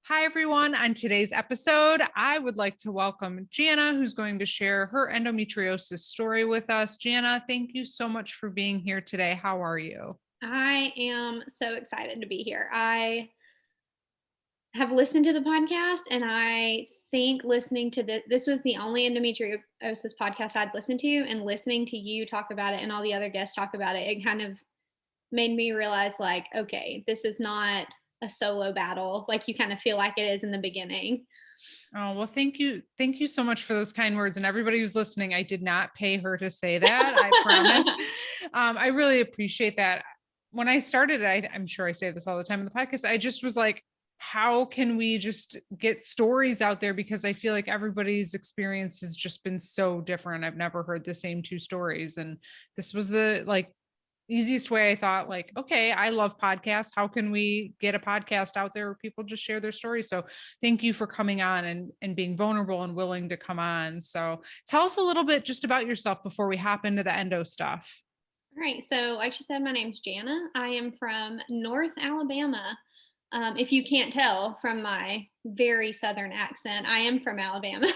Hi, everyone. On today's episode, I would like to welcome Jana, who's going to share her endometriosis story with us. Jana, thank you so much for being here today. How are you? I am so excited to be here. I have listened to the podcast, and I think listening to this was the only endometriosis podcast I'd listened to, and listening to you talk about it and all the other guests talk about it, it kind of made me realize, like, okay, this is not a solo battle like you kind of feel like it is in the beginning. Oh, well, thank you. Thank you so much for those kind words. And everybody who's listening, I did not pay her to say that. I promise. I really appreciate that. When I started, I'm sure I say this all the time in the podcast, I just was like, how can we just get stories out there? Because I feel like everybody's experience has just been so different. I've never heard the same two stories. And this was the easiest way. I thought, like, okay, I love podcasts. How can we get a podcast out there where people just share their stories? So thank you for coming on and being vulnerable and willing to come on. So tell us a little bit just about yourself before we hop into the endo stuff. All right. So, like she said, my name's Jana. I am from North Alabama. If you can't tell from my very southern accent, I am from Alabama.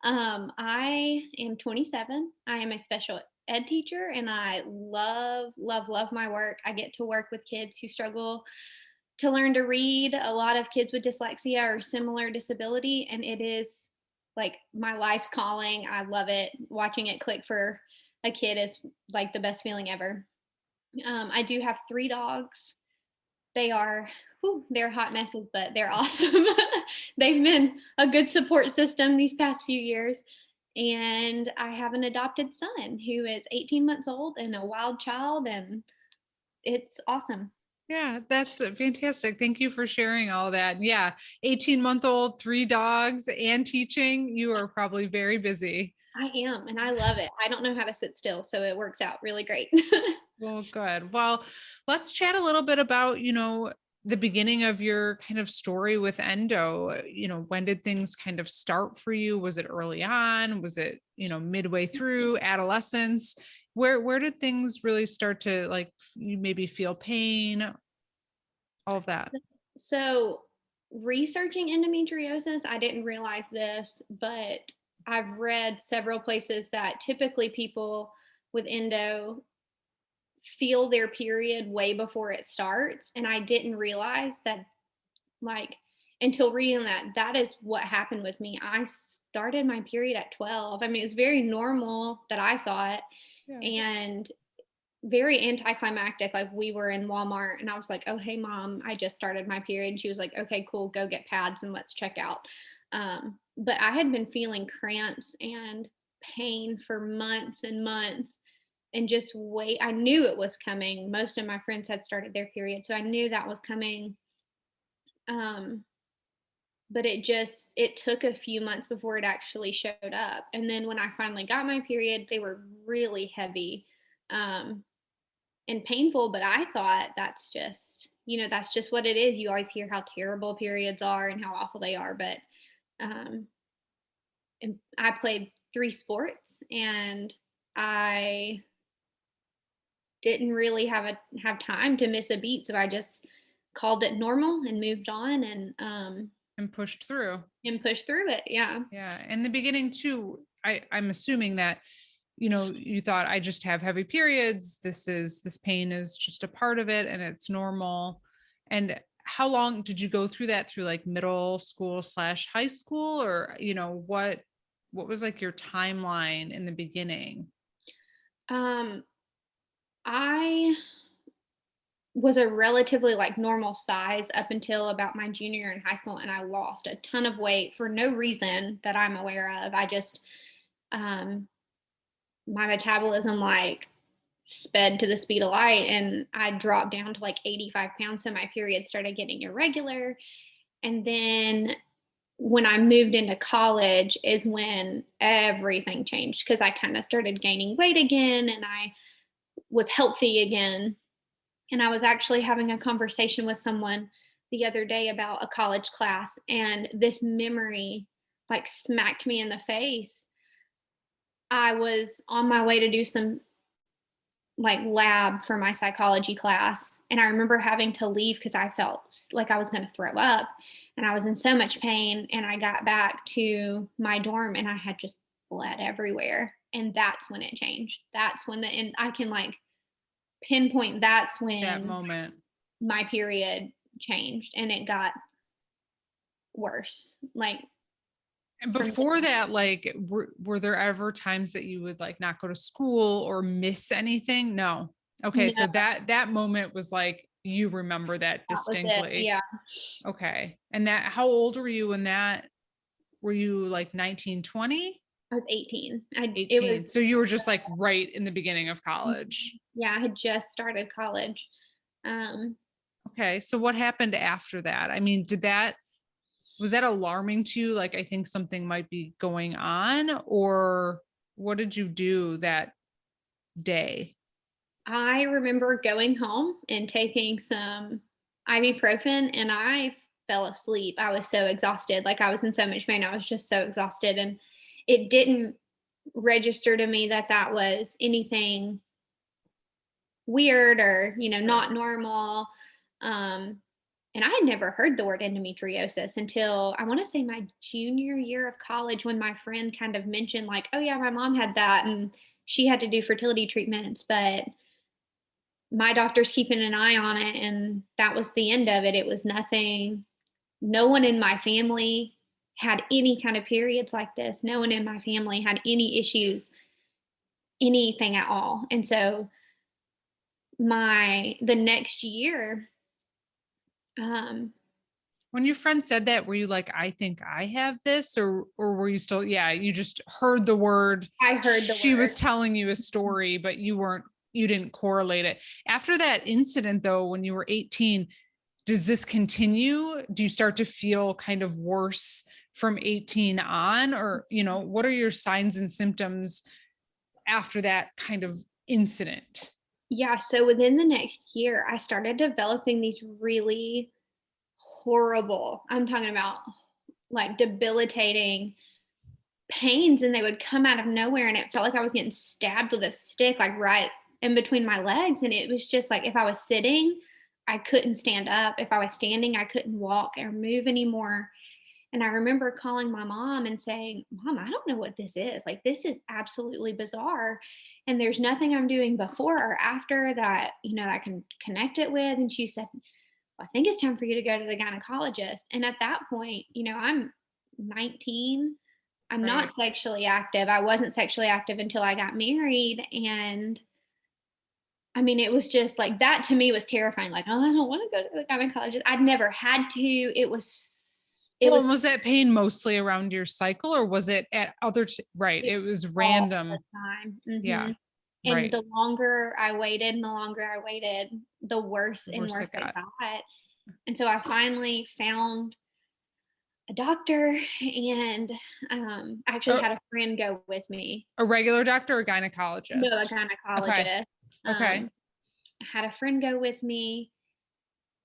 I am 27. I am a special ed teacher, and I love, love, love my work. I get to work with kids who struggle to learn to read, a lot of kids with dyslexia or similar disability, and it is like my life's calling. I love it. Watching it click for a kid is like the best feeling ever. I do have 3 dogs. They are, they're hot messes, but they're awesome. They've been a good support system these past few years. And I have an adopted son who is 18 months old and a wild child, and it's awesome. Yeah, that's fantastic. Thank you for sharing all that. Yeah, 18-month-old, 3 dogs, and teaching. You are probably very busy. I am, and I love it. I don't know how to sit still, so it works out really great. Well, good. Well, let's chat a little bit about, the beginning of your kind of story with endo. When did things kind of start for you? Was it early on? Was it, midway through adolescence? Where did things really start to, like, you maybe feel pain, all of that? So, researching endometriosis, I didn't realize this, but I've read several places that typically people with endo feel their period way before it starts. And I didn't realize that, like, until reading that is what happened with me. I started my period at 12. I mean, it was very normal that I thought, Yeah. and very anticlimactic. Like, we were in Walmart and I was like, "Oh, hey mom, I just started my period." And she was like, "Okay, cool, go get pads and let's check out." But I had been feeling cramps and pain for months and months, and just wait. I knew it was coming. Most of my friends had started their period, so I knew that was coming. Um, but it took a few months before it actually showed up. And then when I finally got my period, they were really heavy. Um, and painful, but I thought that's just what it is. You always hear how terrible periods are and how awful they are, but um and I played 3 sports, and I didn't really have time to miss a beat, so I just called it normal and moved on, And pushed through. and pushed through it. Yeah. Yeah. In the beginning too, I'm assuming that, you thought, I just have heavy periods. This pain is just a part of it and it's normal. And how long did you go through that, through like middle school slash high school, or, what was like your timeline in the beginning? um I was a relatively like normal size up until about my junior year in high school, and I lost a ton of weight for no reason that I'm aware of. I just um my metabolism like sped to the speed of light, and I dropped down to like 85 pounds, so my period started getting irregular. And then when I moved into college is when everything changed, because I kind of started gaining weight again and I was healthy again. And I was actually having a conversation with someone the other day about a college class, and this memory like smacked me in the face. I was on my way to do some like lab for my psychology class, And I remember having to leave because I felt like I was going to throw up and I was in so much pain. And I got back to my dorm and I had just bled everywhere. And that's when it changed. That's when and I can like pinpoint that's That when moment. my period changed and it got worse. Like And from before that, like, were there ever times that you would like not go to school or miss anything? No. Okay. no, So that moment was like, you remember that that was it. distinctly. Yeah. Okay. And that, how old were you when that, were you like 19, 20, I was 18. It was 18? So you were just like right in the beginning of college. yeah, I had just started college. Um, Okay. So what happened after that? I mean, was that alarming to you? Like, I think something might be going on, or what did you do that day? I remember going home and taking some ibuprofen and I fell asleep. I was so exhausted. Like I was in so much pain. I was just so exhausted and it didn't register to me that that was anything weird or, Right. not normal. Um, and I had never heard the word endometriosis until I want to say my junior year of college when my friend kind of mentioned, like, oh, yeah, my mom had that and she had to do fertility treatments, but my doctor's keeping an eye on it. And that was the end of it. It was nothing. No one in my family had any kind of periods like this. No one in my family had any issues, anything at all. And so the next year, um, When your friend said that, were you like, I think I have this, or were you still, yeah, you just heard the word, I heard the she word. was telling you a story, but you didn't correlate it. After that incident though, when you were 18, does this continue? Do you start to feel kind of worse from 18 on? Or, what are your signs and symptoms after that kind of incident? Yeah. So within the next year, I started developing these really horrible, I'm talking about like debilitating pains, and they would come out of nowhere. And it felt like I was getting stabbed with a stick, like right in between my legs. And it was just like if I was sitting, I couldn't stand up. If I was standing, I couldn't walk or move anymore. And I remember calling my mom and saying, Mom, I don't know what this is. Like, this is absolutely bizarre. And there's nothing I'm doing before or after that, I can connect it with. And she said, well, I think it's time for you to go to the gynecologist. And at that point, I'm 19. I'm Right. not sexually active. I wasn't sexually active until I got married. And I mean, it was just like that to me was terrifying. Like, oh, I don't want to go to the gynecologist. I'd never had to. It Well, and was was that pain mostly around your cycle, or was it at right? It It was all the random. time. Yeah. And Right. the longer I waited and the longer I waited, the worse The and worse worse it it got. got. And so I finally found a doctor and actually A, had a friend go with me. a regular doctor or No, a gynecologist? Okay. gynecologist. Okay. I had a friend go with me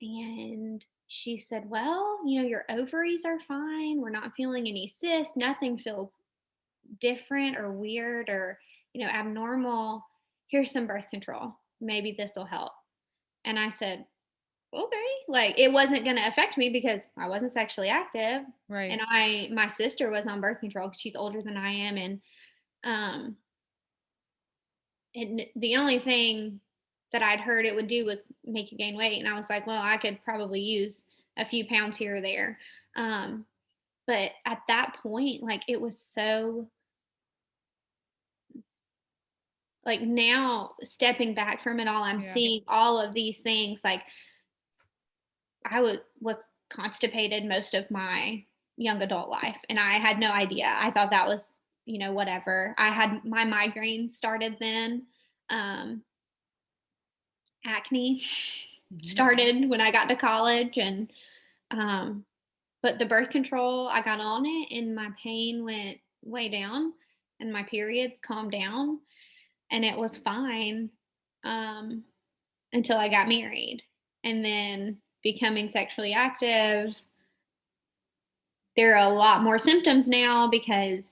and she said, well, your ovaries are fine. We're not feeling any cysts. Nothing feels different or weird or abnormal. Here's some birth control, maybe this will help. And I said, okay. Like it wasn't going to affect me because I wasn't sexually active. And Right. my sister was on birth control because she's older than I am. Um and the only thing that I'd heard it would do was make you gain weight, and I was like, well, I could probably use a few pounds here or there. um but at that point, like it was so, like now stepping back from it all, I'm Yeah. seeing all of these things. Like I was constipated most of my young adult life and I had no idea. I thought that was, whatever. I had my migraines started then. Um, Acne Mhm. started when I got to college and um, but the birth control, I got on it and my pain went way down and my periods calmed down and it was fine. Um, until I got married. And then becoming sexually active, there are a lot more symptoms now because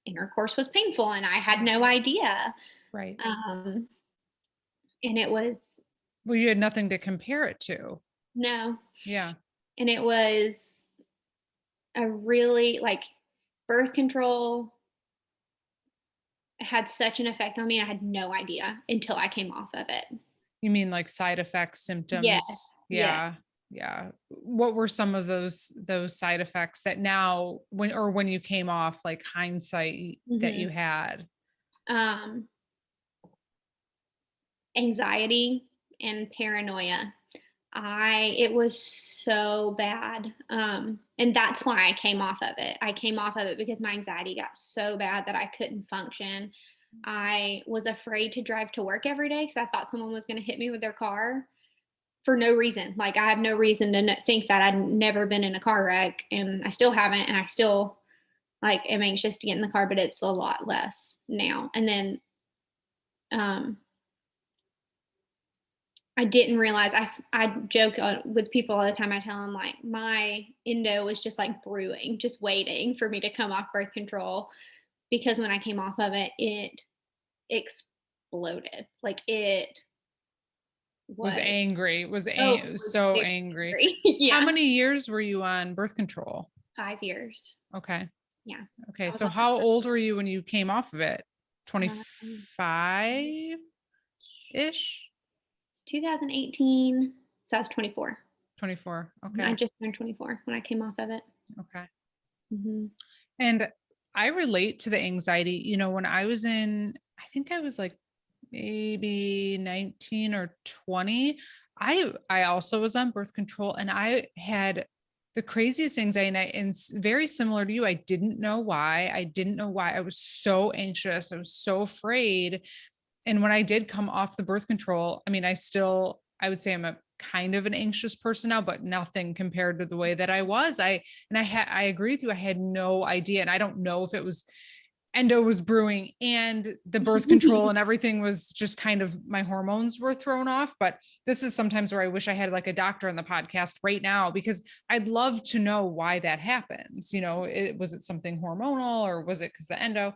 intercourse was painful and I had no idea. Right. Um, and it was Well, you had nothing to compare it to. No. Yeah. And it was a really like birth control had such an effect on me. I had no idea until I came off of it. You mean like side effects, Yes. symptoms? Yes. Yeah. Yeah. What were some of those side effects that now when you came off, like hindsight that you Mhm. had? Um, Anxiety and paranoia. It was so bad. And that's why I came off of it. I came off of it because my anxiety got so bad that I couldn't function. I was afraid to drive to work every day because I thought someone was going to hit me with their car for no reason. Like I have no reason to think that I'd never been in a car wreck, and I still haven't. And I still like am anxious to get in the car, but it's a lot less now. And then um, I didn't realize I joke with people all the time. I tell them like my endo was just like brewing, just waiting for me to come off birth control because when I came off of it, it exploded. Like it Was was angry, oh, it was so very angry. angry. How Yeah, many years were you on birth control? 5 years. Okay. Yeah, Okay. I was So on it how for old were you when you came off of it? um, 25-ish? 2018. So I was 24. 24. I Okay. just turned 24 when I came off of it. Okay. Hmm. And I relate to the anxiety. When I was I think I was like maybe 19 or 20. I also was on birth control, and I had the craziest anxiety, and very similar to you. I didn't know why. I didn't know why. I was so anxious. I was so afraid. And when I did come off the birth control, I mean, I would say I'm a kind of an anxious person now, but nothing compared to the way that I was. I agree with you. I had no idea. And I don't know if it was endo was brewing and the birth control and everything was just kind of, my hormones were thrown off. But this is sometimes where I wish I had like a doctor on the podcast right now, because I'd love to know why that happens. Was it something hormonal, or was it because the endo?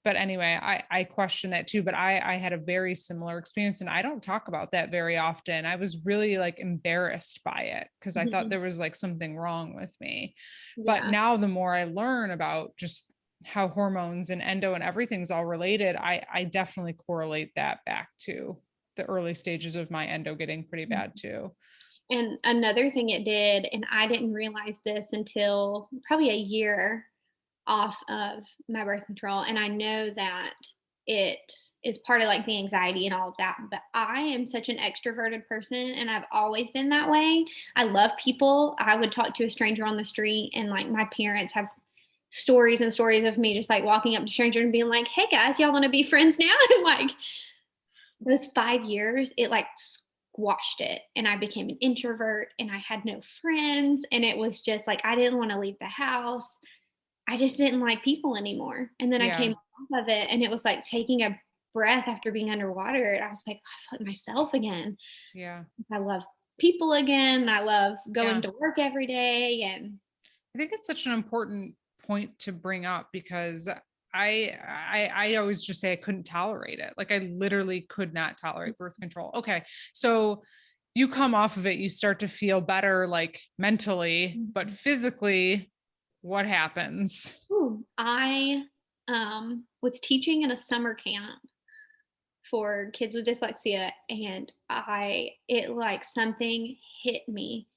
But anyway, I question that too. But I had a very similar experience, and I don't talk about that very often. I was really like embarrassed by it because I thought there was like something wrong with me. But Yeah. now the more I learn about just how hormones and endo and everything's all related, I definitely correlate that back to the early stages of my endo getting pretty bad too. And another thing it did, and I didn't realize this until probably a year off of my birth control, and I know that it is part of like the anxiety and all of that, but I am such an extroverted person and I've always been that way. I love people. I would talk to a stranger on the street, and like my parents have stories and stories of me just like walking up to strangers and being like, "Hey guys, y'all want to be friends now?" And like those 5 years, it like squashed it. And I became an introvert and I had no friends. And it was just like, I didn't want to leave the house. I just didn't like people anymore. And then I Yeah. came off of it and it was like taking a breath after being underwater. And I was like, I felt like myself again. Yeah. I love people again. I love going Yeah. to work every day. And I think it's such an important point to bring up, because I always just say I couldn't tolerate it. Like I literally could not tolerate birth control. Okay. So you come off of it, you start to feel better, like mentally, but physically, what happens? I was teaching in a summer camp for kids with dyslexia, and it like something hit me.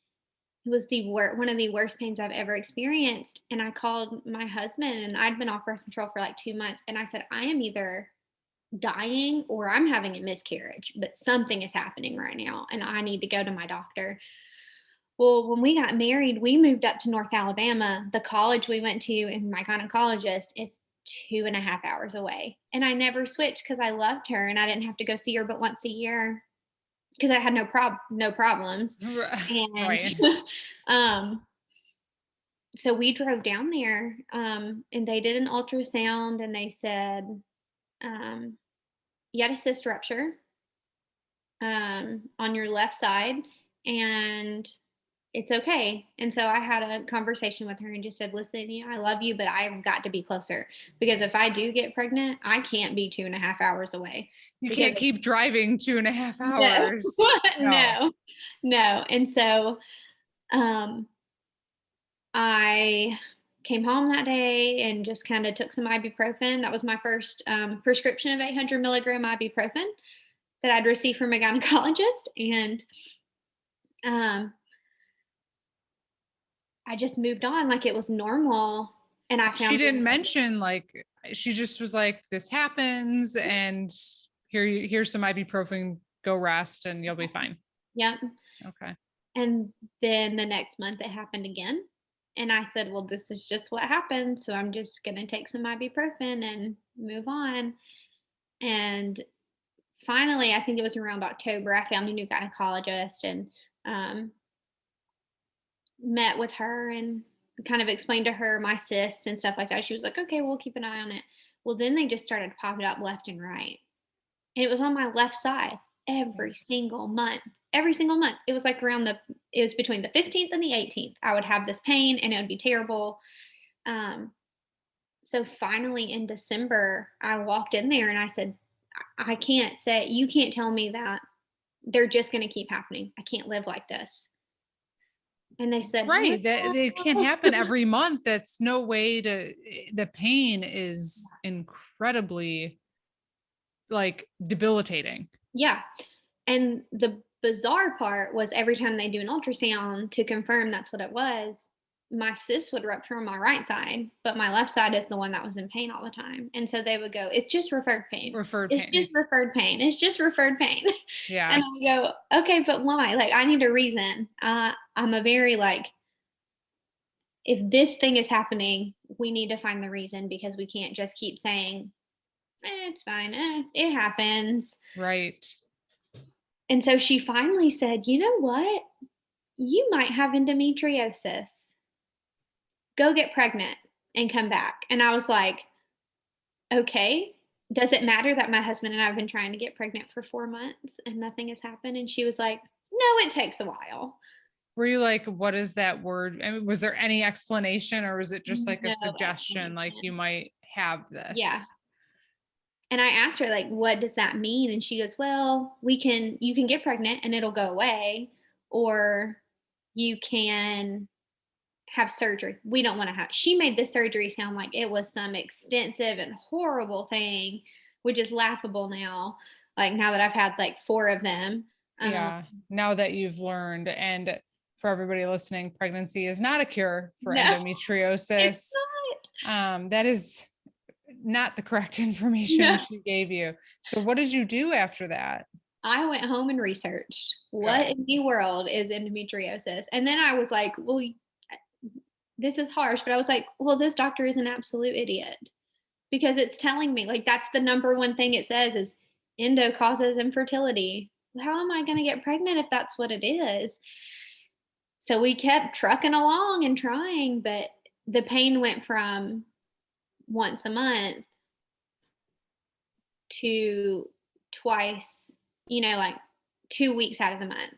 It was one of the worst pains I've ever experienced, and I called my husband, and I'd been off birth control for like 2 months, and I said, "I am either dying or I'm having a miscarriage, but something is happening right now and I need to go to my doctor." Well, when we got married, we moved up to North Alabama. The college we went to and my gynecologist is 2.5 hours away. And I never switched because I loved her and I didn't have to go see her but once a year because I had no problems. And Right. um, so we drove down there, and they did an ultrasound and they said, um, you had a cyst rupture on your left side, and it's okay. And so I had a conversation with her and just said, listen, I love you, but I've got to be closer, because if I do get pregnant, I can't be 2.5 hours away, You because can't keep driving 2.5 no, hours. No. no, no. And so, um, I came home that day and just kind of took some ibuprofen. That was my first prescription of 800 milligram ibuprofen that I'd received from a gynecologist. And um, I just moved on like it was normal. And I She found, didn't mention like, she just was like, this happens and here's some ibuprofen, go rest and you'll be fine. yeah. Okay. And then the next month it happened again. And I said, well, this is just what happened. So I'm just going to take some ibuprofen and move on. And finally, I think it was around October, I found a new gynecologist and um, met with her and kind of explained to her my cysts and stuff like that. She was like, okay, we'll keep an eye on it. Well, then they just started popping up left and right. And it was on my left side every single month. Every single month. It was like it was between the 15th and the 18th. I would have this pain and it would be terrible. Um, so finally in December, I walked in there and I said, I can't say, you can't tell me that they're just going to keep happening. I can't live like this. And they said, "No." Right. That it can't happen every month. That's no way to, the pain is incredibly like debilitating. Yeah. And the bizarre part was every time they do an ultrasound to confirm that's what it was, my cyst would rupture on my right side, but my left side is the one that was in pain all the time. And so they would go, it's just referred pain. Referred It's pain. just referred pain. It's just referred pain. Yeah. And I go, okay, but why? Like, I need a reason. I'm a very like, if this thing is happening, we need to find the reason, because we can't just keep saying, it's fine. It happens. Right. And so she finally said, you know what? You might have endometriosis. Go get pregnant and come back. And I was like, okay. Does it matter that my husband and I have been trying to get pregnant for 4 months and nothing has happened? And she was like, no, it takes a while. Were you like, what is that word? I mean, was there any explanation or was it just like a No suggestion, like you explanation. might have Yeah. this? And I asked her, like, what does that mean? And she goes, well, you can get pregnant and it'll go away, or you can have surgery. We don't want to have, she made this surgery sound like it was some extensive and horrible thing, which is laughable now. Like, now that I've had like 4 of them. Um, Yeah. Now that you've learned, and for everybody listening, pregnancy is not a cure for no, it's endometriosis. not. That is not the correct information No. she gave you. So what did you do after that? I went home and researched what Good. in the world is endometriosis. And then I was like, well, this is harsh, but I was like, well, this doctor is an absolute idiot, because it's telling me, like, that's the number one thing it says is endo causes infertility. How am I going to get pregnant if that's what it is? So we kept trucking along and trying, but the pain went from once a month to twice, like 2 weeks out of the month.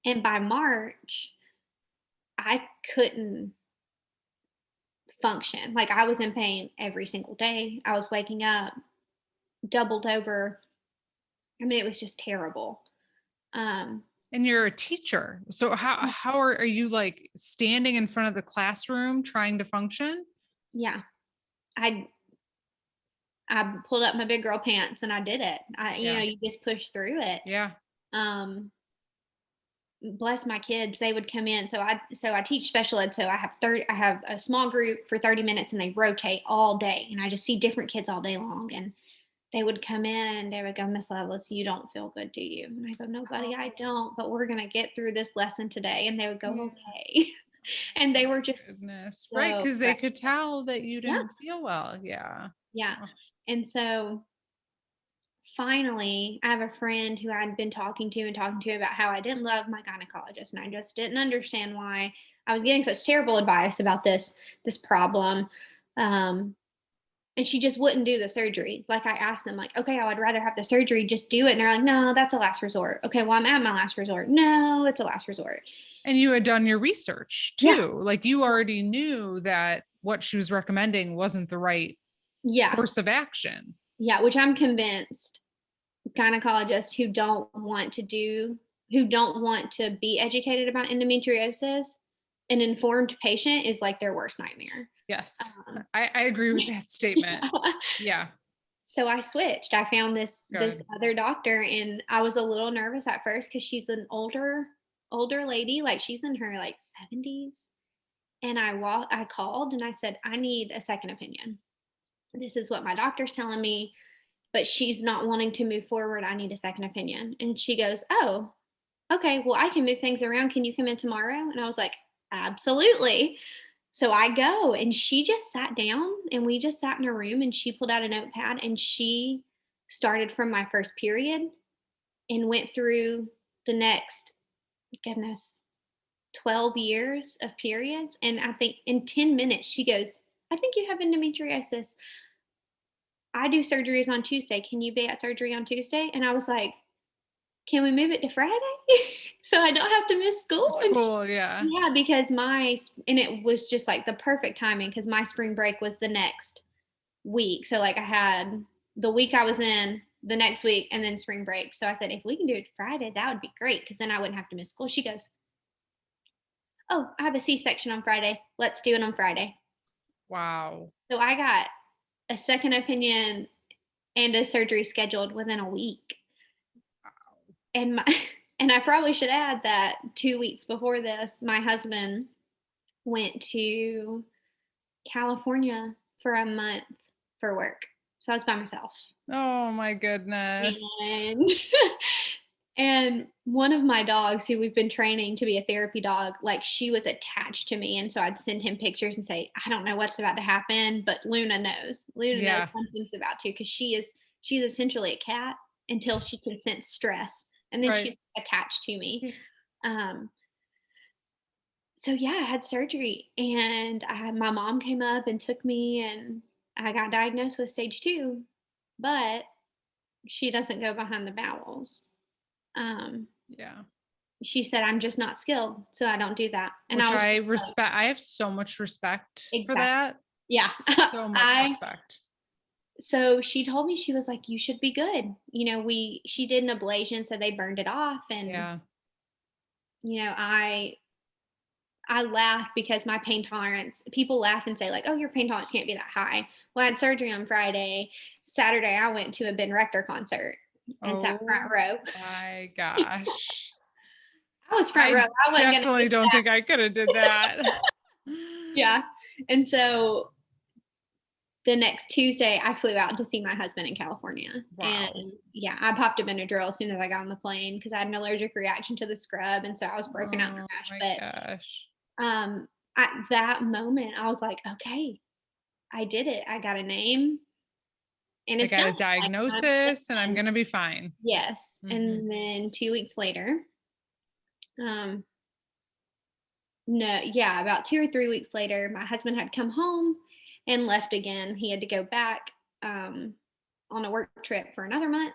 And by March, I couldn't function. Like, I was in pain every single day. I was waking up doubled over. I mean, it was just terrible. Um, And you're a teacher. So how are you like standing in front of the classroom trying to function? yeah, I I pulled up my big girl pants and I did it. Yeah. You just push through it. Yeah. Um, Bless my kids, they would come in. So I teach special ed. So I have a small group for 30 minutes and they rotate all day, and I just see different kids all day long. And they would come in and they would go, Miss Lovelace, you don't feel good, do you? And I go, no, buddy, I don't, but we're going to get through this lesson today. And they would go, Yeah. okay. And they were just Goodness. Right. so Because they could precious. tell that you Yeah. didn't feel well. Yeah. Yeah. Oh, And so finally, I have a friend who I'd been talking to about how I didn't love my gynecologist, and I just didn't understand why I was getting such terrible advice about this problem. Um, And she just wouldn't do the surgery. Like, I asked them, like, okay, I would rather have the surgery, just do it. And they're like, no, that's a last resort. Okay, well, I'm at my last resort. No, it's a last resort. And you had done your research Yeah. too. Like you already knew that what she was recommending wasn't the right Yeah. course of action. Yeah. Which I'm convinced gynecologists who don't want to be educated about endometriosis, an informed patient is like their worst nightmare. Yes. Um, I agree with that statement. Yeah. so I switched. I found this Good. other doctor, and I was a little nervous at first because she's an older lady, like she's in her like 70s. And I called and I said, I need a second opinion. This is what my doctor's telling me, but she's not wanting to move forward. I need a second opinion. And she goes, oh, okay, well, I can move things around. Can you come in tomorrow? And I was like, absolutely. So I go, and she just sat down, and we just sat in a room, and she pulled out a notepad, and she started from my first period and went through the next, goodness, 12 years of periods. And I think in 10 minutes, she goes, I think you have endometriosis. I do surgeries on Tuesday. Can you be at surgery on Tuesday? And I was like, can we move it to Friday? So I don't have to miss school? And School. Yeah. yeah, because and it was just like the perfect timing because my spring break was the next week. So like I had the week I was in, the next week, and then spring break. So I said, if we can do it Friday, that would be great because then I wouldn't have to miss school. She goes, oh, I have a C-section on Friday. Let's do it on Friday. Wow. So I got a second opinion and a surgery scheduled within a week. And my and I probably should add that 2 weeks before this, my husband went to California for a month for work. So I was by myself. Oh my goodness. And and one of my dogs who we've been training to be a therapy dog, like she was attached to me. And so I'd send him pictures and say, I don't know what's about to happen, but Luna knows. Luna knows Yeah. something's about to because she's essentially a cat until she can sense stress. And then Right. she's attached to me. Um, so yeah, I had surgery, and my mom came up and took me, and I got diagnosed with stage 2, but she doesn't go behind the bowels. Um, Yeah. she said, I'm just not skilled, so I don't do that. And Which I was I just like, respect. I have so much respect for exactly. that. Yeah. So much I respect. So she told me, she was like, you should be good. She did an ablation, so they burned it off. And, Yeah. I laugh because my pain tolerance, people laugh and say like, oh, your pain tolerance can't be that high. Well, I had surgery on Friday. Saturday, I went to a Ben Rector concert and sat front Oh row. my gosh. I was front row. I I wasn't going to definitely miss don't that. think I could have did that. Yeah. And so the next Tuesday, I flew out to see my husband in California. And Wow. yeah, I popped a Benadryl as soon as I got on the plane because I had an allergic reaction to the scrub. And so I was broken out in a Oh rash. my But gosh. at that moment, I was like, okay, I did it. I got a name and I it's got a done. Like, diagnosis and I'm going to be fine. yes. Hmm. And then 2 weeks later, um, no, yeah, about 2 or 3 weeks later, my husband had come home and left again. He had to go back on a work trip for another month.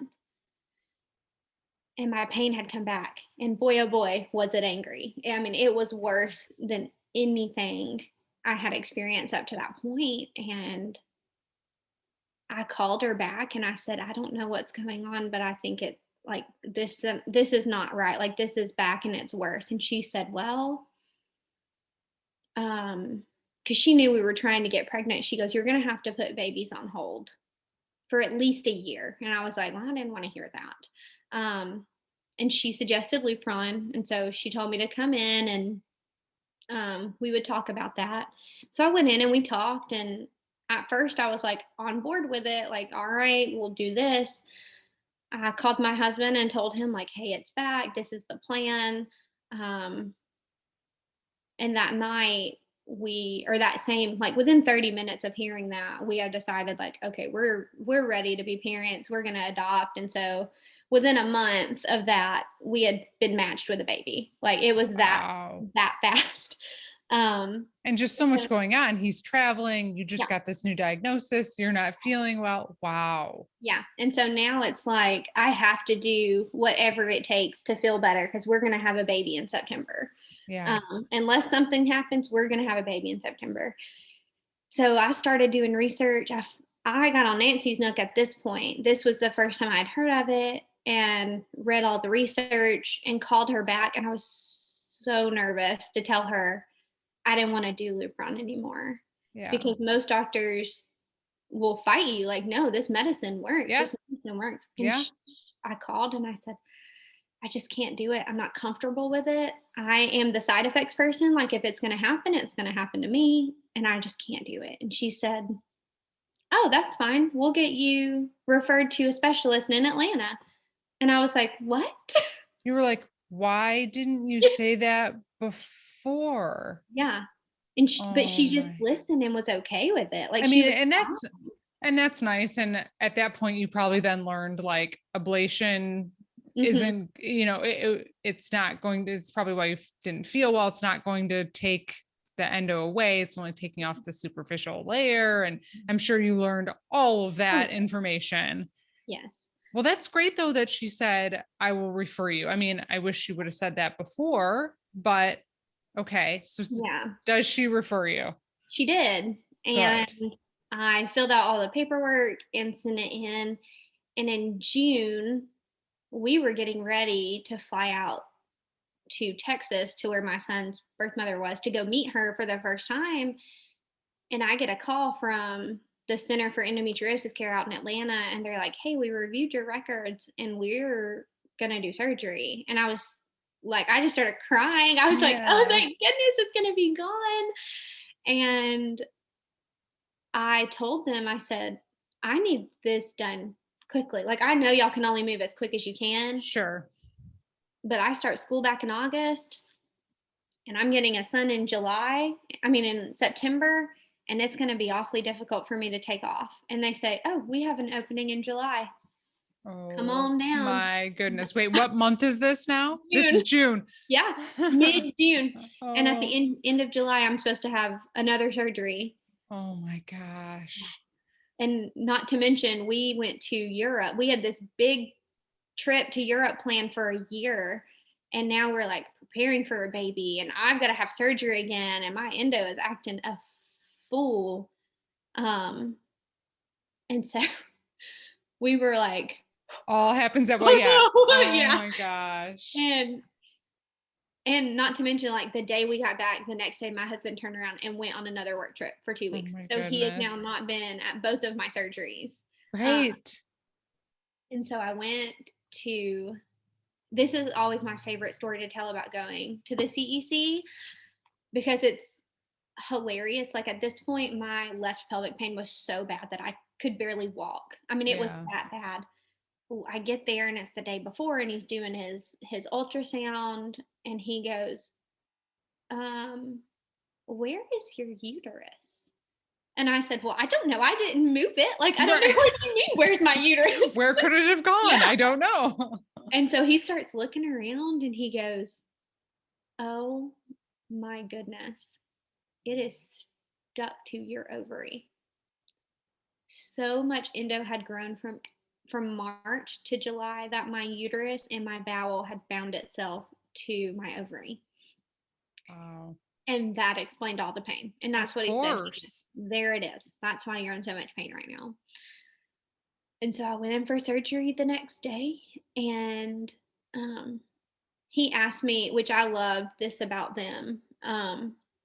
And my pain had come back. And boy, oh boy, was it angry. I mean, it was worse than anything I had experienced up to that point. And I called her back and I said, I don't know what's going on, but I think it like this is not right. Like this is back and it's worse. And she said, well, because she knew we were trying to get pregnant. She goes, you're gonna have to put babies on hold for at least a year. And I was like, well, I didn't want to hear that. And she suggested Lupron. And so she told me to come in and we would talk about that. So I went in and we talked. And at first I was like on board with it, like, all right, we'll do this. I called my husband and told him, like, hey, it's back. This is the plan. Um, and that night, that same, like within 30 minutes of hearing that, we had decided, like, okay, we're ready to be parents. We're going to adopt. And so within a month of that, we had been matched with a baby. Like it was that Wow. that fast. And just so much going on. He's traveling. You Yeah. just got this new diagnosis. You're not feeling well. Wow. Yeah. And so now it's like I have to do whatever it takes to feel better because we're going to have a baby in September. Yeah. Unless something happens, we're going to have a baby in September. So I started doing research. I got on Nancy's Nook at this point. This was the first time I'd heard of it and read all the research and called her back. And I was so nervous to tell her I didn't want to do Lupron anymore Yeah. because most doctors will fight you like, no, this medicine works. Yeah. This medicine works. And Yeah. I called and I said, I just can't do it. I'm not comfortable with it. I am the side effects person. Like, if it's going to happen, it's going to happen to me. And I just can't do it. And she said, oh, that's fine. We'll get you referred to a specialist in Atlanta. And I was like, what? You were like, why didn't you say that before? Yeah. But Oh she just my. listened and was okay with it. Like, I she mean, was, and that's nice. And at that point, you probably then learned like ablation mm-hmm. isn't, it's not going to, it's probably why you didn't feel well. It's not going to take the endo away. It's only taking off the superficial layer. And I'm sure you learned all of that information. Yes. Well, that's great though that she said, I will refer you. I mean, I wish she would have said that before, but okay. So Yeah. does she refer you? She did. And Good. I filled out all the paperwork and sent it in. And in June, we were getting ready to fly out to Texas to where my son's birth mother was to go meet her for the first time. And I get a call from the Center for Endometriosis Care out in Atlanta. And they're like, hey, we reviewed your records and we're going to do surgery. And I was like, I just started crying. I was like, oh, Yeah. thank goodness it's going to be gone. And I told them, I said, I need this done quickly. Like, I know y'all can only move as quick as you can, Sure. but I start school back in August and I'm getting a son in in September, and it's going to be awfully difficult for me to take off. And they say, oh, we have an opening in July. Come Oh on down. my goodness. Wait, what month is this now? This is June. June. Yeah, mid June. And at Oh, the end of July, I'm supposed to have another surgery. oh my gosh. And not to mention, we went to Europe. We had this big trip to Europe planned for a year. And now we're like preparing for a baby, and I've got to have surgery again. And my endo is acting a fool. And so we were like, All happens at well, yeah. Oh yeah. my gosh. And not to mention, like, the day we got back, the next day my husband turned around and went on another work trip for 2 Oh weeks. my So he has now goodness. not been at both of my surgeries. Right. And so I went to, this is always my favorite story to tell about going to the CEC because it's hilarious. Like, at this point, my left pelvic pain was so bad that I could barely walk. I mean, it was Yeah. that bad. I get there and it's the day before, and he's doing his ultrasound, and he goes, where is your uterus? And I said, well, I don't know. I didn't move it. Like, I don't know Right. what you mean. Where's my uterus? Where could it have gone? Yeah. I don't know. And so he starts looking around and he goes, oh my goodness, it is stuck to your ovary. So much endo had grown from March to July that my uterus and my bowel had bound itself to my ovary. Wow. And that explained all the pain. And that's Of what he said. course. There it is. That's why you're in so much pain right now. And so I went in for surgery the next day, and he asked me, which I loved this about them.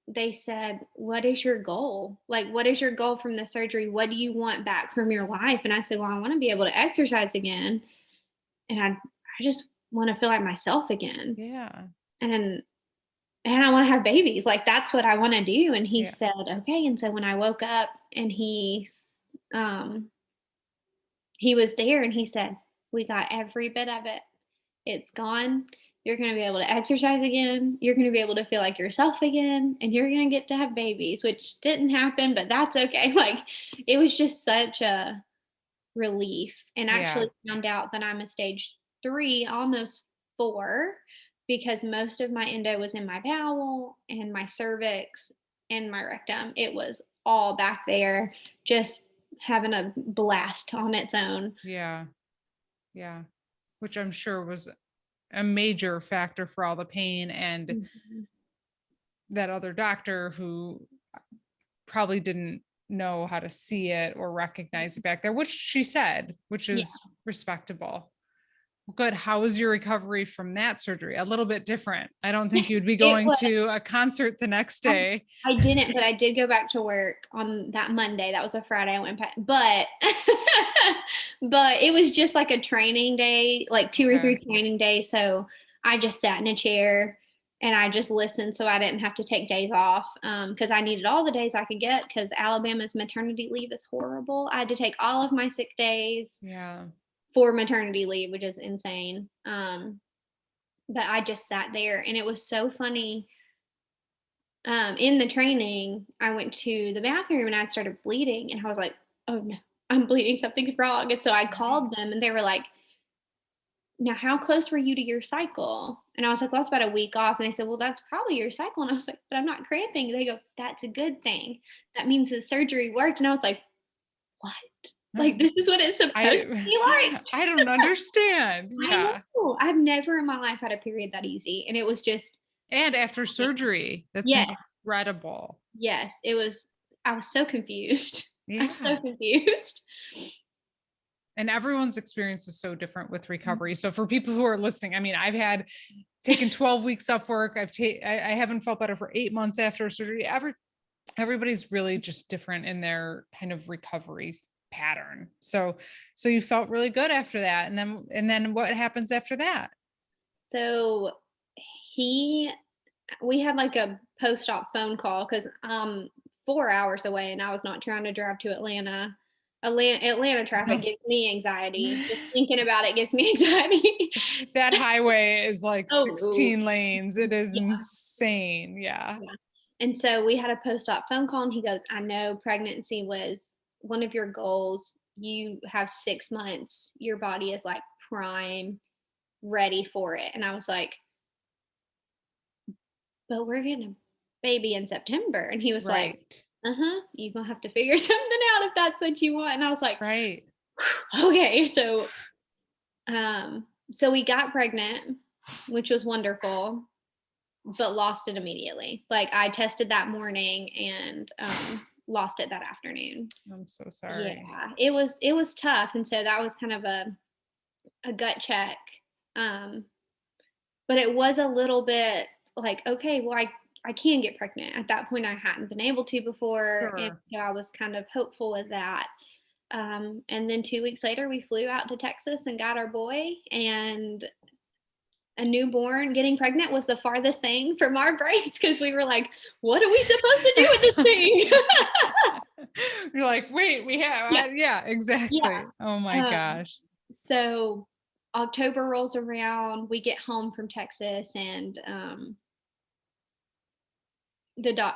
They said, what is your goal? Like, what is your goal from the surgery? What do you want back from your life? And I said, well, I want to be able to exercise again. And I just want to feel like myself again. Yeah. And I want to have babies. Like, that's what I want to do. And he Yeah. said, okay. And so when I woke up and he was there and he said, we got every bit of it. It's gone. You're going to be able to exercise again. You're going to be able to feel like yourself again. And you're going to get to have babies, which didn't happen, but that's okay. Like, it was just such a relief. And Yeah. actually found out that I'm a stage 3, almost 4, because most of my endo was in my bowel and my cervix and my rectum. It was all back there, just having a blast on its own. Yeah. Yeah. Which I'm sure was a major factor for all the pain, and Mhm. that other doctor who probably didn't know how to see it or recognize it back there, which she said, which Yeah. is respectable. Good. How was your recovery from that surgery? A little bit different. I don't think you'd be It going was to a concert the next I day. I didn't, but I did go back to work on that Monday. That was a Friday. I went back, but but it was just like a training day, like 2 or Okay. 3 training days. So I just sat in a chair and I just listened so I didn't have to take days off, because I needed all the days I could get because Alabama's maternity leave is horrible. I had to take all of my sick days Yeah. for maternity leave, which is insane. But I just sat there and it was so funny. In the training, I went to the bathroom and I started bleeding, and I was like, "Oh no, I'm bleeding. Something's wrong." And so I Right. called them, and they were like, "Now, how close were you to your cycle?" And I was like, "Well, it's about a week off." And they said, "Well, that's probably your cycle." And I was like, "But I'm not cramping." They go, "That's a good thing. That means the surgery worked." And I was like, "What? Like Mm. this is what it's supposed to I be like?" I don't understand. I Yeah. know. I've never in my life had a period that easy, and it was just And after surgery, that's yes, incredible. yes. It was. I was so confused. I was so Yeah. confused. And everyone's experience is so different with recovery. So for people who are listening, I mean, I've had taken 12 weeks off work. I haven't felt better for 8 months after surgery. Everybody's really just different in their kind of recovery pattern. So you felt really good after that. And then what happens after that? So he we had like a post-op phone call because I'm 4 hours away and I was not trying to drive to Atlanta. Atlanta traffic No. gives me anxiety. Just thinking about it gives me anxiety. That highway is like Oh, 16 lanes. It is yeah, insane. Yeah. yeah. And so we had a post-op phone call and he goes, "I know pregnancy was one of your goals. You have 6 months. Your body is like prime, ready for it." And I was like, "But we're getting a baby in September." And he was like, Right. "Uh-huh, you're gonna have to figure something out if that's what you want." And I was like, Right. "Okay." So we got pregnant, which was wonderful, but lost it immediately. Like I tested that morning and lost it that afternoon. I'm so sorry. Yeah, it was tough. And so that was kind of a gut check. Um, but it was a little bit like, okay, well, I can get pregnant. At that point, I hadn't been able to before, and Sure. so I was kind of hopeful with that. And then 2 weeks later, we flew out to Texas and got our boy, and a newborn getting pregnant was the farthest thing from our brains because we were like, "What are we supposed to do with this thing?" You're like, wait, we Yeah, have, yeah, yeah. exactly. Oh my Um, gosh. so October rolls around, we get home from Texas, and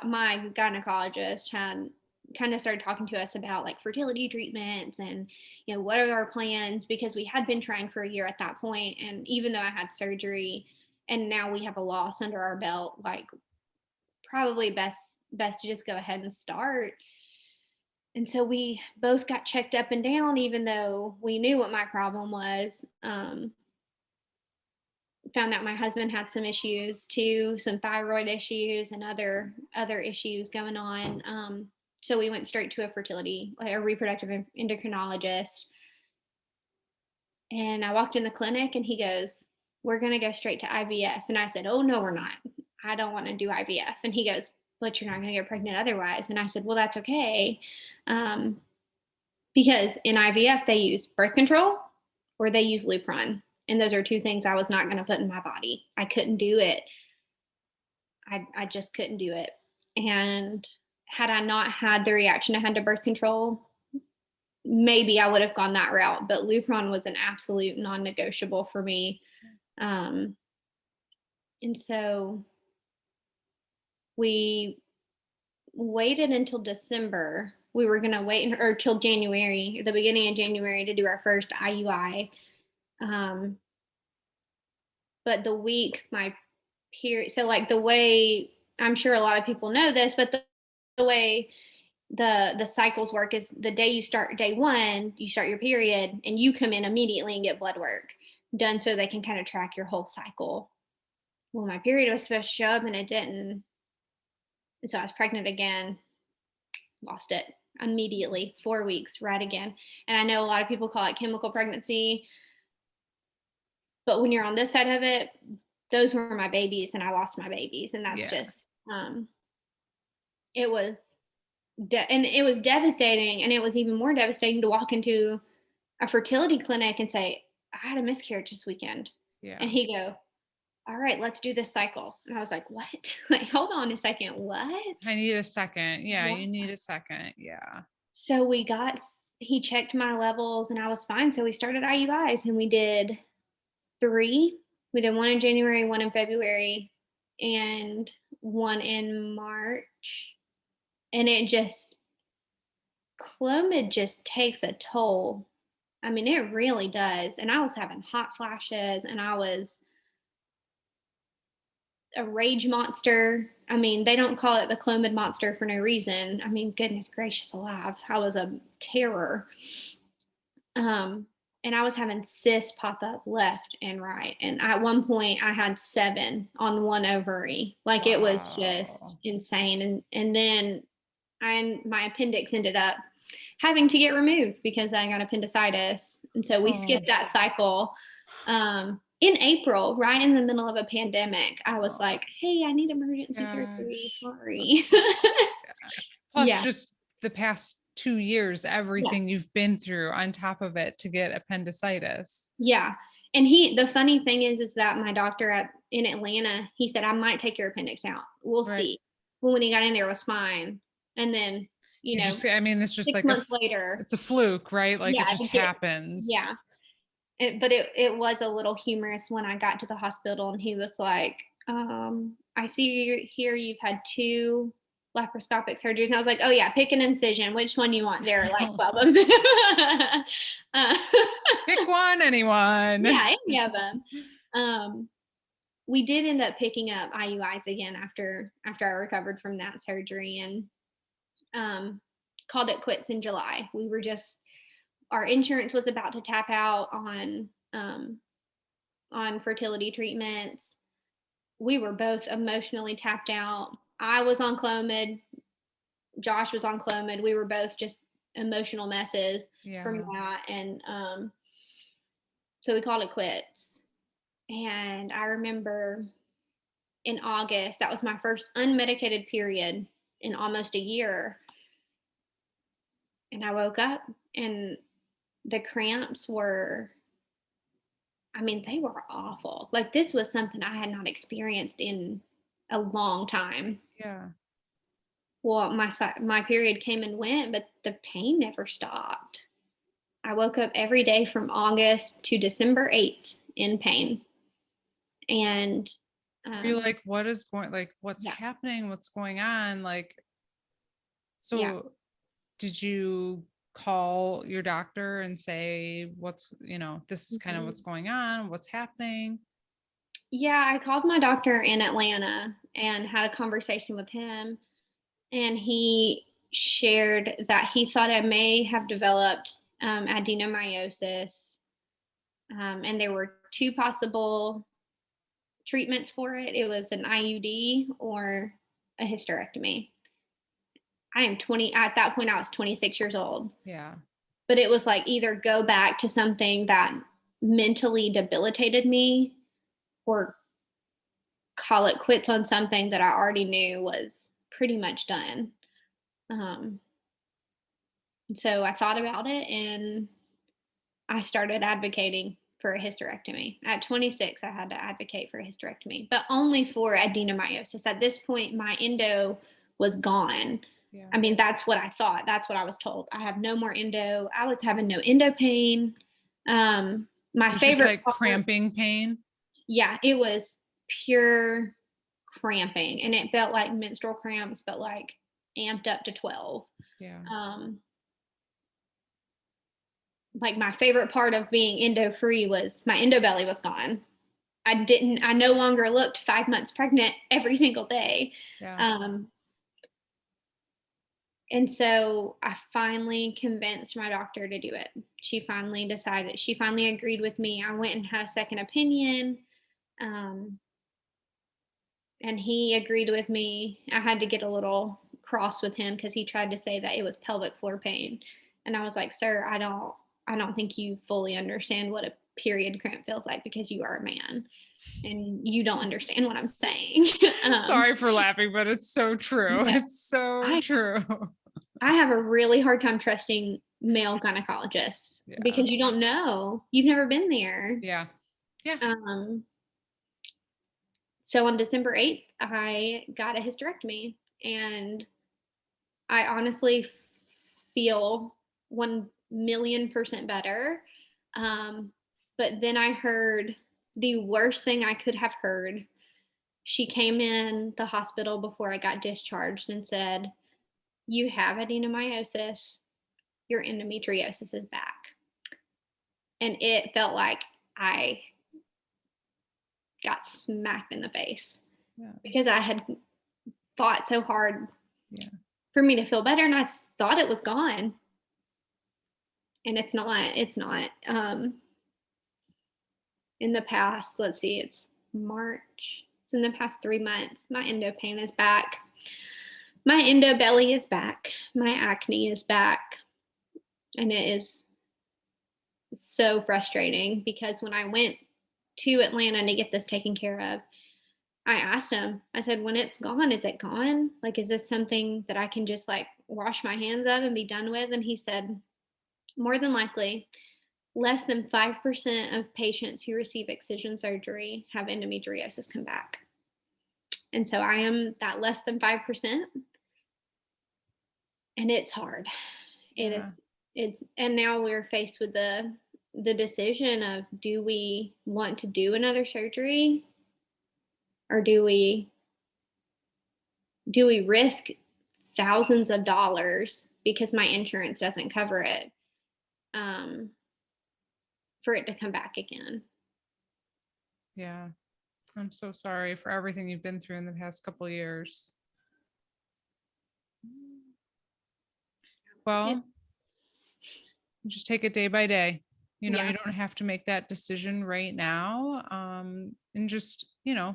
my gynecologist had kind of started talking to us about like fertility treatments and what are our plans, because we had been trying for a year at that point, and even though I had surgery and now we have a loss under our belt, like probably best to just go ahead and start. And so we both got checked up and down even though we knew what my problem was. Found out my husband had some issues too, some thyroid issues and other issues going on. So we went straight to a fertility, like a reproductive endocrinologist. And I walked in the clinic and he goes, "We're going to go straight to IVF." And I said, "Oh, no, we're not. I don't want to do IVF." And he goes, "But you're not going to get pregnant otherwise." And I said, "Well, that's okay." Um, because in IVF, they use birth control or they use Lupron. And those are two things I was not going to put in my body. I couldn't do it. I just couldn't do it. And had I not had the reaction I had to birth control, maybe I would have gone that route. But Lupron was an absolute non negotiable for me. Um, and so we waited until December. We were going to wait or till January, the beginning of January, to do our first IUI. Um, but the week my period. So like the way, I'm sure a lot of people know this, but the way the cycles work is the day you start day one, you start your period and you come in immediately and get blood work done so they can kind of track your whole cycle. Well, my period was supposed to show up and it didn't. And so I was pregnant again, lost it immediately, 4 weeks, right again. And I know a lot of people call it chemical pregnancy, but when you're on this side of it, those were my babies and I lost my babies. And that's Yeah. just, it was, and it was devastating. And it was even more devastating to walk into a fertility clinic and say, I had a miscarriage this weekend. Yeah. And he go, all right, let's do this cycle. And I was like, what? Like, hold on a second. What? I need a second. Yeah. What? You need a second. Yeah. So he checked my levels and I was fine. So we started IUIs and we did 3. We did 1 in January, 1 in February, and 1 in March. And Clomid just takes a toll. I mean, it really does. And I was having hot flashes and I was a rage monster. I mean, they don't call it the Clomid monster for no reason. I mean, goodness gracious alive. I was a terror. And I was having cysts pop up left and right. And at one point I had 7 on one ovary. Like it was just Wow. insane. And then my appendix ended up having to get removed because I got appendicitis. And so we Oh. skipped that cycle. In April, right in the middle of a pandemic, I was like, hey, I need emergency surgery. Gosh. Sorry. Plus Yeah. just the past 2 years, Yeah. everything you've been through on top of it to get appendicitis. Yeah. And the funny thing is that my doctor in Atlanta, he said, I might take your appendix out. We'll Right. see. Well, when he got in there, it was fine. And then, You just, I mean, it's just 6 like months later, it's a fluke, right? Like it yeah, just happens. yeah. But it was a little humorous when I got to the hospital and he was like, I see you here, you've had 2 laparoscopic surgeries. And I was like, oh yeah, pick an incision. Which one you want? There are like 12 of them. Pick one, anyone. Yeah, any of them. We did end up picking up IUIs again after I recovered from that surgery and called it quits in July. We were just, our insurance was about to tap out on fertility treatments. We were both emotionally tapped out. I was on Clomid. Josh was on Clomid. We were both just emotional messes from that. And so we called it quits. And I remember in August, that was my first unmedicated period in almost a year. And I woke up and the cramps were, I mean, they were awful. Like this was something I had not experienced in a long time. Yeah. Well, my period came and went, but the pain never stopped. I woke up every day from August to December 8th in pain. And you're like, what is going, like, what's yeah. happening? What's going on? Like, so Yeah. did you call your doctor and say, what's, this is kind of what's going on, what's happening? Yeah, I called my doctor in Atlanta and had a conversation with him. And he shared that he thought I may have developed adenomyosis. And there were 2 possible treatments for it. It was an IUD or a hysterectomy. I am 20, at that point I was 26 years old. Yeah. But it was like either go back to something that mentally debilitated me or call it quits on something that I already knew was pretty much done. So I thought about it and I started advocating for a hysterectomy. At 26, I had to advocate for a hysterectomy, but only for adenomyosis. At this point, my endo was gone. Yeah. I mean, that's what I thought. That's what I was told. I have no more endo. I was having no endo pain. My favorite, just like cramping pain. Yeah, it was pure cramping, and it felt like menstrual cramps, but like amped up to 12. Yeah. Like my favorite part of being endo free was my endo belly was gone. I no longer looked 5 months pregnant every single day. Yeah. And so I finally convinced my doctor to do it. She finally agreed with me. I went and had a second opinion. Um, and he agreed with me. I had to get a little cross with him because he tried to say that it was pelvic floor pain. And I was like, sir, I don't think you fully understand what a period cramp feels like because you are a man and you don't understand what I'm saying. Sorry for laughing, but it's so true. Yeah, It's so I true. I have a really hard time trusting male gynecologists Yeah. because you don't know. You've never been there. Yeah. Yeah. Um, so on December 8th, I got a hysterectomy, and I honestly feel 1,000,000% better. But then I heard the worst thing I could have heard. She came in the hospital before I got discharged and said, "You have adenomyosis. Your endometriosis is back." And it felt like I got smacked in the face because I had fought so hard for me to feel better, and I thought it was gone. And it's not. In the past, let's see, it's March. So in the past 3 months, my endo pain is back. My endo belly is back. My acne is back. And it is so frustrating because when I went to Atlanta to get this taken care of, I asked him, I said, when it's gone, is it gone? Like, is this something that I can just like wash my hands of and be done with? And he said, more than likely, less than 5% of patients who receive excision surgery have endometriosis come back. And so I am that less than 5%. And it's hard. And now we're faced with the decision of, do we want to do another surgery, or do we risk thousands of dollars because my insurance doesn't cover it, for it to come back again? Yeah. I'm so sorry for everything you've been through in the past couple of years. Well, just take it day by day. You Yeah. don't have to make that decision right now. And just,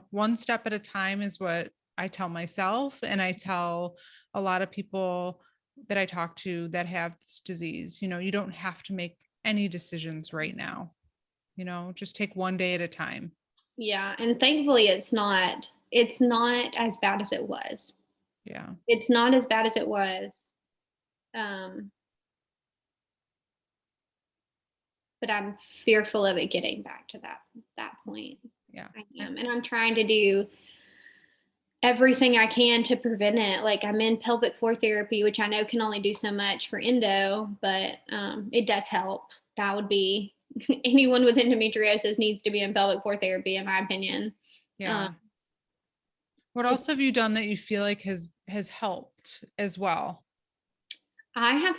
one step at a time is what I tell myself. And I tell a lot of people that I talk to that have this disease. You don't have to make any decisions right now. Just take one day at a time. Yeah. And thankfully it's not as bad as it was. Yeah. It's not as bad as it was. But I'm fearful of it getting back to that point. Yeah. I am. And I'm trying to do everything I can to prevent it. Like, I'm in pelvic floor therapy, which I know can only do so much for endo, but it does help. That would be anyone with endometriosis needs to be in pelvic floor therapy, in my opinion. Yeah. What else have you done that you feel like has helped as well? I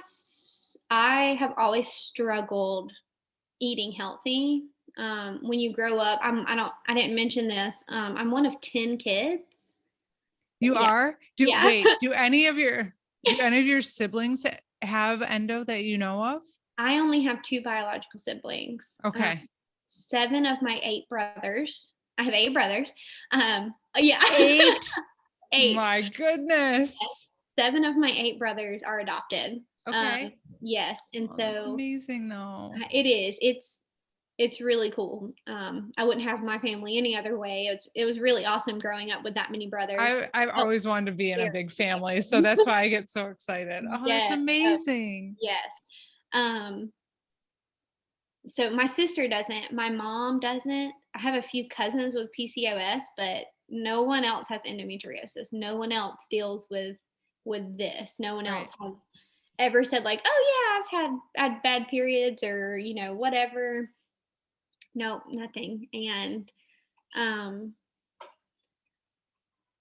have always struggled eating healthy. When you grow up, I didn't mention this. I'm one of 10 kids. You are? Yeah. Do any of your siblings have endo that you know of? I only have 2 biological siblings. Okay. 7 of my 8 brothers. I have 8 brothers. Yeah. 8. 8. My goodness. 7 of my 8 brothers are adopted. Okay. Yes. And That's so amazing though. it is. It's really cool. I wouldn't have my family any other way. It was really awesome growing up with that many brothers. I've always wanted to be in a big family, so that's why I get so excited. Oh, that's Yes. amazing. Yes. So my sister doesn't, my mom doesn't. I have a few cousins with PCOS, but no one else has endometriosis. No one else deals with this. No one else has ever said like, "Oh yeah, I've had bad periods," or whatever. No, nothing. And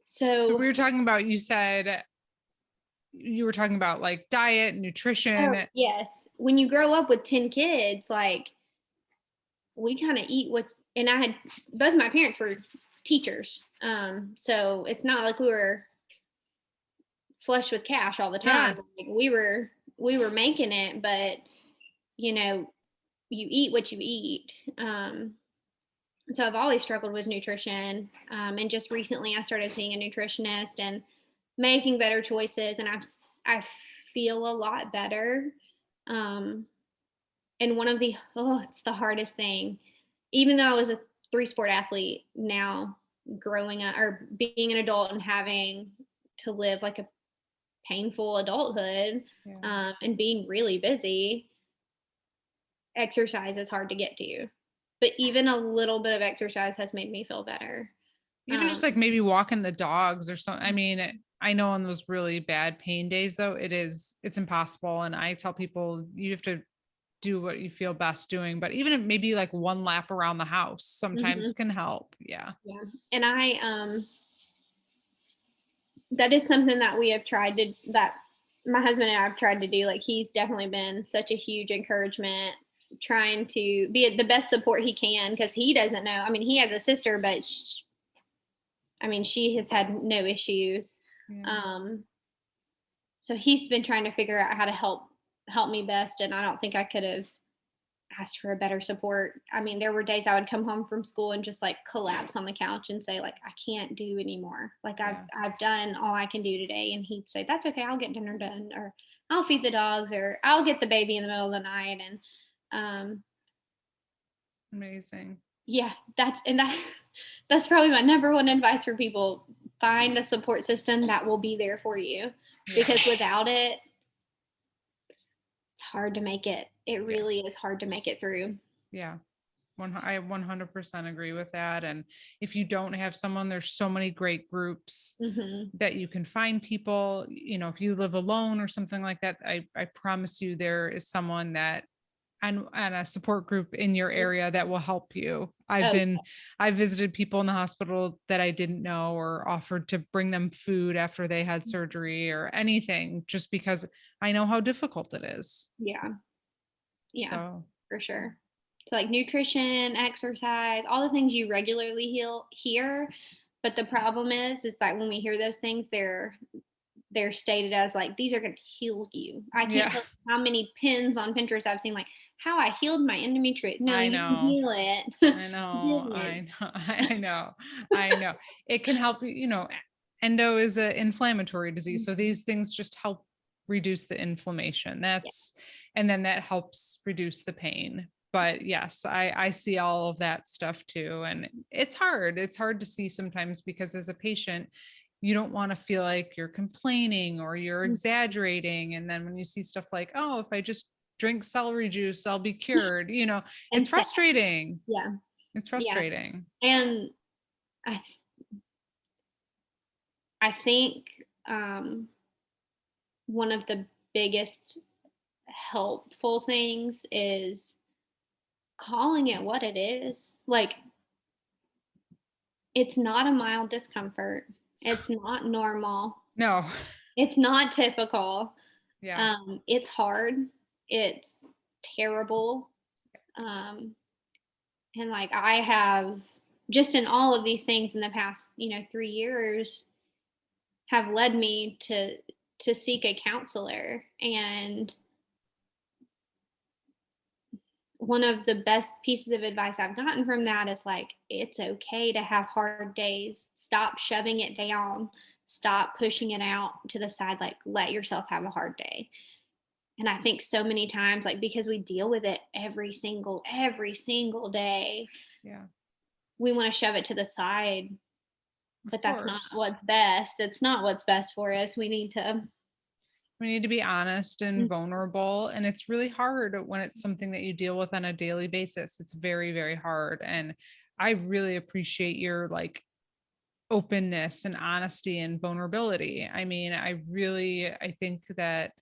So so we were talking about, you said you were talking about like diet, nutrition. yes, when you grow up with 10 kids, like, we kind of eat and I had, both my parents were teachers. So it's not like we were flush with cash all the Yeah. time. Like we were making it, but you know, you eat what you eat. So I've always struggled with nutrition. And just recently I started seeing a nutritionist and making better choices, and I feel a lot better. Um, and one of the, it's the hardest thing. Even though I was a three-sport athlete, now growing up or being an adult and having to live like a painful adulthood, Yeah. and being really busy, exercise is hard to get to. But even a little bit of exercise has made me feel better. Even Um, just like maybe walking the dogs or something. I mean, I know on those really bad pain days though, it's impossible. And I tell people you have to do what you feel best doing, but even if maybe like one lap around the house sometimes mhm, can help. Yeah. yeah. And that is something that we have tried to, that my husband and I have tried to do. Like, he's definitely been such a huge encouragement, trying to be the best support he can, because he doesn't know. I mean, he has a sister, but she has had no issues. Yeah. Um, so he's been trying to figure out how to help me best, and I don't think I could have asked for a better support. I mean, there were days I would come home from school and just like collapse on the couch and say, like, I can't do anymore. Like, Yeah. I've done all I can do today. And he'd say, that's okay, I'll get dinner done, or I'll feed the dogs, or I'll get the baby in the middle of the night. And um Amazing. yeah, that's probably my number one advice for people. Find a support system that will be there for you, Yeah. because without it, it's hard to make it. It Yeah. really is hard to make it through. Yeah. I 100% agree with that. And if you don't have someone, there's so many great groups Hmm. that you can find people, if you live alone or something like that, I promise you there is someone that and a support group in your area that will help you. Oh, I've visited people in the hospital that I didn't know or offered to bring them food after they had surgery or anything, just because I know how difficult it is. yeah. Yeah, So, for yeah. sure. So like nutrition, exercise, all the things you regularly hear, but the problem is that when we hear those things, they're stated as like, these are going to heal you. I can't Yeah, tell you how many pins on Pinterest I've seen, like, how I healed my endometriosis. No, I you can know. heal it. I know. I Didn't. know. I know. I know. It can help, endo is an inflammatory disease. So Mhm. these things just help reduce the inflammation. Yeah. And then that helps reduce the pain. But yes, I see all of that stuff too. And it's hard. It's hard to see sometimes because as a patient, you don't want to feel like you're complaining or you're Mhm. exaggerating. And then when you see stuff like, oh, if I just drink celery juice, I'll be cured, And it's sad. frustrating. Yeah. It's Yeah. frustrating. And I I think um one of the biggest helpful things is calling it what it is. Like, it's not a mild discomfort. It's not normal. No. It's not typical. Yeah. It's hard. It's terrible. Um, and like, I have, just in all of these things in the past, 3 years, have led me to seek a counselor. And one of the best pieces of advice I've gotten from that is like, it's okay to have hard days. Stop shoving it down. Stop pushing it out to the side. Like, let yourself have a hard day. And I think so many times, like, because we deal with it every single day, Yeah. we want to shove it to the side, Of but that's not course. what's best. It's not what's best for us. We need to. We need to be honest and Mm, vulnerable. And it's really hard when it's something that you deal with on a daily basis. It's very, very hard. And I really appreciate your like openness and honesty and vulnerability. I mean, I think that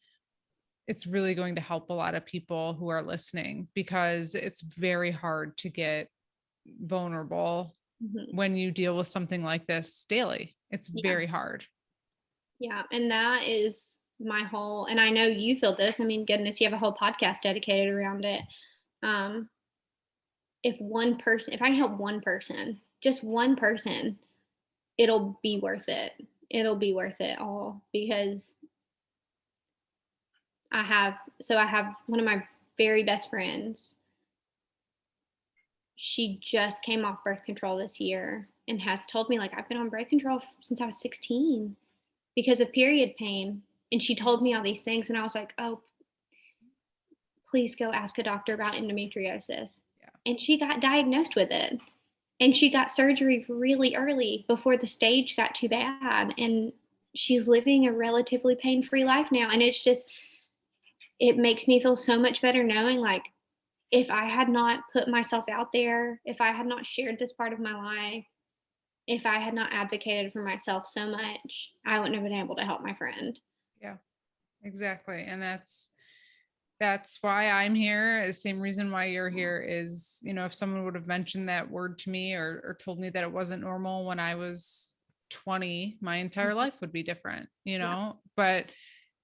it's really going to help a lot of people who are listening because it's very hard to get vulnerable mhm. when you deal with something like this daily. It's Yeah. very hard. Yeah. And that is my whole, and I know you feel this. I mean, goodness, you have a whole podcast dedicated around it. Um, if I can help one person, just one person, it'll be worth it. It'll be worth it all because I have one of my very best friends. She just came off birth control this year and has told me, like, I've been on birth control since I was 16 because of period pain. And she told me all these things, and I was like, oh, please go ask a doctor about endometriosis. Yeah. And she got diagnosed with it. And she got surgery really early before the stage got too bad. And she's living a relatively pain free life now. And it's just, it makes me feel so much better knowing, like, if I had not put myself out there, if I had not shared this part of my life, if I had not advocated for myself so much, I wouldn't have been able to help my friend. Yeah, exactly. And that's why I'm here. The same reason why you're here is, if someone would have mentioned that word to me or told me that it wasn't normal when I was 20, my entire Mhm. life would be different, Yeah. but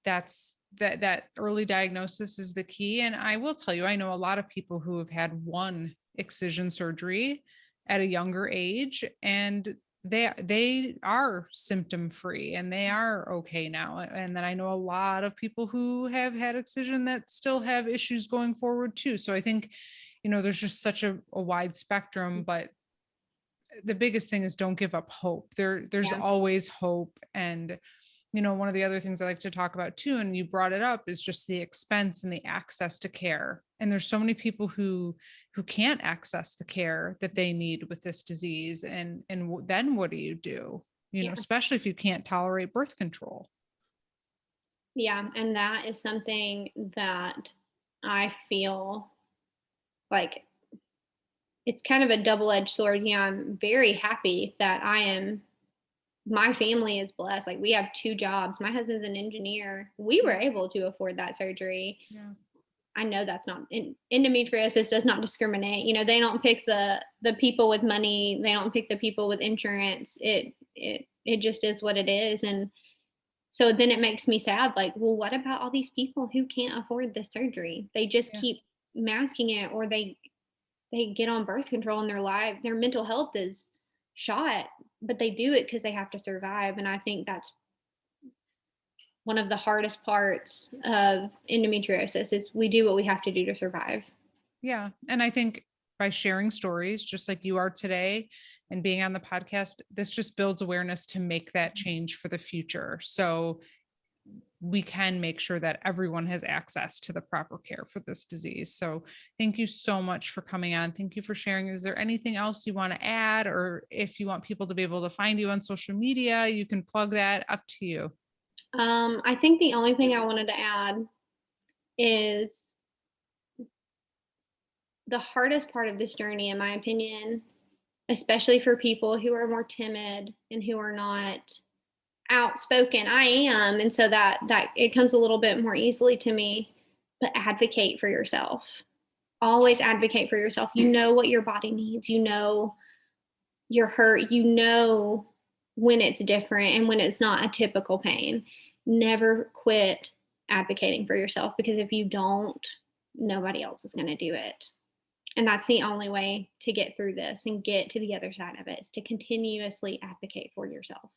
that early diagnosis is the key. And I will tell you, I know a lot of people who have had one excision surgery at a younger age, and they are symptom free and they are okay now. And then I know a lot of people who have had excision that still have issues going forward too. So I think, there's just such a wide spectrum, but the biggest thing is don't give up hope. There's Yeah. always hope. And one of the other things I like to talk about too, and you brought it up, is just the expense and the access to care. And there's so many people who can't access the care that they need with this disease. And then what do you do? Yeah. Especially if you can't tolerate birth control. Yeah. And that is something that I feel like it's kind of a double edged sword. Yeah. I'm very happy that my family is blessed. Like, we have two jobs. My husband's an engineer. We were able to afford that surgery. Yeah. I know that's not endometriosis does not discriminate. They don't pick the people with money. They don't pick the people with insurance. It just is what it is. And so then it makes me sad. Like, well, what about all these people who can't afford this surgery? They just Yeah. keep masking it, or they get on birth control and their mental health is shot, but they do it because they have to survive. And I think that's one of the hardest parts of endometriosis is we do what we have to do to survive. Yeah. And I think by sharing stories, just like you are today and being on the podcast, this just builds awareness to make that change for the future. So we can make sure that everyone has access to the proper care for this disease. So thank you so much for coming on. Thank you for sharing. Is there anything else you want to add? Or if you want people to be able to find you on social media, you can plug that. Up to you. I think the only thing I wanted to add is the hardest part of this journey, in my opinion, especially for people who are more timid and who are not outspoken. I am, and so that it comes a little bit more easily to me. But advocate for yourself. Always advocate for yourself. You know what your body needs. You know you're hurt. You know when it's different and when it's not a typical pain. Never quit advocating for yourself, because if you don't, nobody else is going to do it. And that's the only way to get through this and get to the other side of it, is to continuously advocate for yourself.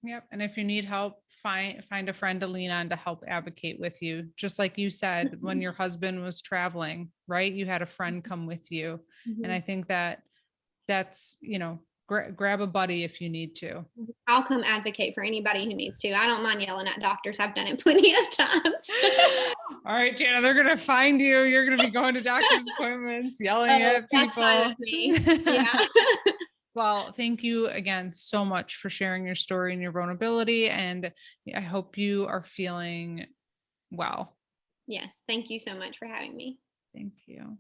Yep. And if you need help, find a friend to lean on to help advocate with you. Just like you said, when your husband was traveling, right? You had a friend come with you. And Mhm. I think that's, grab a buddy if you need to. I'll come advocate for anybody who needs to. I don't mind yelling at doctors. I've done it plenty of times. All right, Jana, they're gonna find you. You're gonna be going to doctor's appointments, yelling Oh, at that's fine people. with me. Yeah. Well, thank you again so much for sharing your story and your vulnerability. And I hope you are feeling well. Yes. Thank you so much for having me. Thank you.